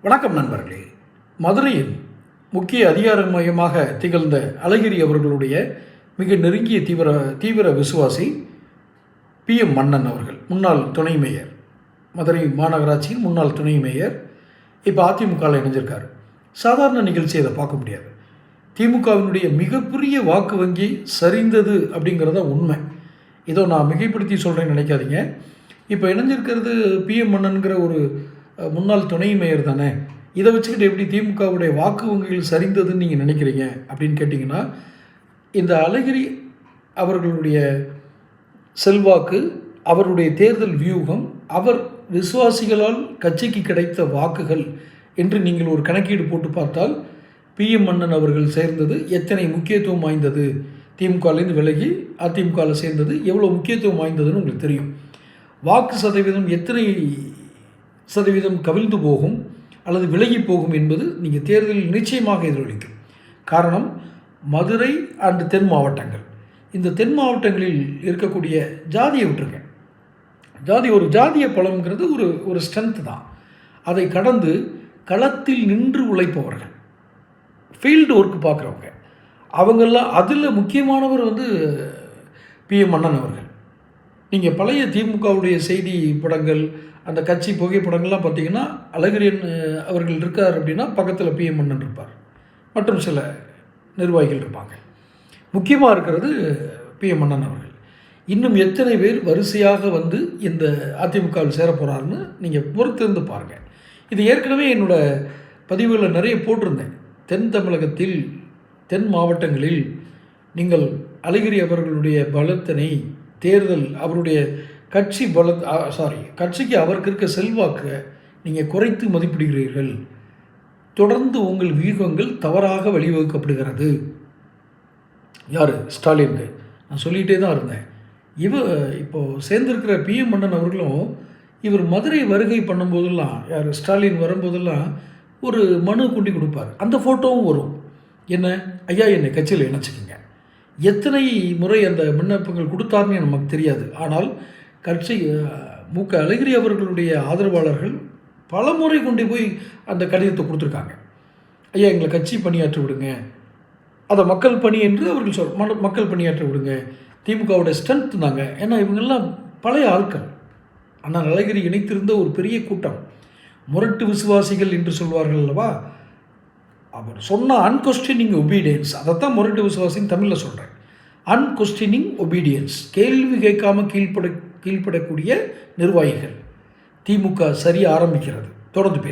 வணக்கம் நண்பர்களே. மதுரையில் முக்கிய அதிகார மையமாக திகழ்ந்த அழகிரி அவர்களுடைய மிக நெருங்கிய தீவிர விசுவாசி PM மன்னன் அவர்கள், முன்னாள் துணை மேயர், மதுரை மாநகராட்சியின் முன்னாள் துணை மேயர், இப்போ அதிமுகவில் இணைஞ்சிருக்காரு. சாதாரண நிகழ்ச்சி அதை பார்க்க முடியாது. திமுகவினுடைய மிகப்பெரிய வாக்கு வங்கி சரிந்தது அப்படிங்கிறத உண்மை. இதோ நான் மிகைப்படுத்தி சொல்கிறேன்னு நினைக்காதீங்க. இப்போ இணைஞ்சிருக்கிறது PM மன்னன்கிற ஒரு முன்னாள் துணை மேயர் தானே. இதை வச்சுக்கிட்டு எப்படி திமுகவுடைய வாக்கு வங்கிகள் சரிந்ததுன்னு நீங்கள் நினைக்கிறீங்க அப்படின்னு கேட்டிங்கன்னா, இந்த அழகிரி அவர்களுடைய செல்வாக்கு, அவருடைய தேர்தல் வியூகம், அவர் விசுவாசிகளால் கட்சிக்கு கிடைத்த வாக்குகள் என்று நீங்கள் ஒரு கணக்கீடு போட்டு பார்த்தால் PM மன்னன் அவர்கள் சேர்ந்தது எத்தனை முக்கியத்துவம் வாய்ந்தது, திமுகலேருந்து விலகி அதிமுகவில் சேர்ந்தது எவ்வளோ முக்கியத்துவம் வாய்ந்ததுன்னு உங்களுக்கு தெரியும். வாக்கு சதவீதம் எத்தனை சதவீதம் கவிழ்ந்து போகும் அல்லது விலகி போகும் என்பது நீங்கள் தேர்தலில் நிச்சயமாக எதிரொலிக்கும். காரணம், மதுரை அண்டு தென் மாவட்டங்கள். இந்த தென் மாவட்டங்களில் இருக்கக்கூடிய ஜாதியை விட்டுருங்க. ஒரு ஜாதிய பலம்ங்கிறது ஒரு ஸ்ட்ரென்த் தான். அதை கடந்து களத்தில் நின்று உழைப்பவர்கள், ஃபீல்டு ஒர்க் பார்க்குறவங்க, அவங்கெல்லாம் அதில் முக்கியமானவர் PM மன்னன் அவர்கள். நீங்கள் பழைய திமுகவுடைய செய்தி படங்கள், அந்த கட்சி புகைப்படங்கள்லாம் பார்த்தீங்கன்னா, அழகிரியன் அவர்கள் இருக்கார் அப்படின்னா பக்கத்தில் PM மன்னன் இருப்பார், மற்றும் சில நிர்வாகிகள் இருப்பாங்க. முக்கியமாக இருக்கிறது PM மன்னன் அவர்கள். இன்னும் எத்தனை பேர் வரிசையாக இந்த அதிமுகவில் சேர போகிறாருன்னு நீங்கள் பொறுத்திருந்து பாருங்கள். இது ஏற்கனவே என்னோடய பதிவுகளில் நிறைய போட்டிருந்தேன். தென் தமிழகத்தில், தென் மாவட்டங்களில் நீங்கள் அழகிரி அவர்களுடைய பலத்தினை, தேர்தல், அவருடைய கட்சிக்கு அவருக்கு இருக்க செல்வாக்கு நீங்கள் குறைத்து மதிப்பிடுகிறீர்கள். தொடர்ந்து உங்கள் வியூகங்கள் தவறாக வழிவகுக்கப்படுகிறது. யார்? ஸ்டாலினுக்கு. நான் சொல்லிகிட்டே தான் இருந்தேன். இப்போது சேர்ந்திருக்கிற PM மன்னன் அவர்களும் இவர் மதுரை வருகை பண்ணும்போதெல்லாம், ஸ்டாலின் வரும்போதெல்லாம் ஒரு மனு கொண்டு கொடுப்பார். அந்த ஃபோட்டோவும் வரும். என்ன, ஐயா என்னை கட்சியில் இணைச்சிக்கிங்க. எத்தனை முறை அந்த விண்ணப்பங்கள் கொடுத்தாருன்னு நமக்கு தெரியாது. ஆனால் கட்சி அழகிரி அவர்களுடைய ஆதரவாளர்கள் பல முறை கொண்டு போய் அந்த கடிதத்தை கொடுத்துருக்காங்க. ஐயா எங்களை கட்சி பணியாற்ற விடுங்க, அதை மக்கள் பணி என்று அவர்கள் மக்கள் பணியாற்ற விடுங்க. திமுகவோட ஸ்ட்ரென்த் தாங்க. ஏன்னா இவங்கெல்லாம் பழைய ஆட்கள். ஆனால் அழகிரி இணைத்திருந்த ஒரு பெரிய கூட்டம், முரட்டு விசுவாசிகள் என்று சொல்வார்கள் அல்லவா. அவர் சொன்ன அன்கொஸ்டினிங் ஒபீடியன்ஸ், அதைத்தான் முரட்டு விசுவாசின்னு தமிழில் சொல்கிறேன். அன்கொஸ்டினிங் ஒபீடியன்ஸ், கேள்வி கேட்காமல் கீழ்ப்படக்கூடிய நிர்வாகிகள். திமுக சரி ஆரம்பிக்கிறது. தொடர்ந்து பேச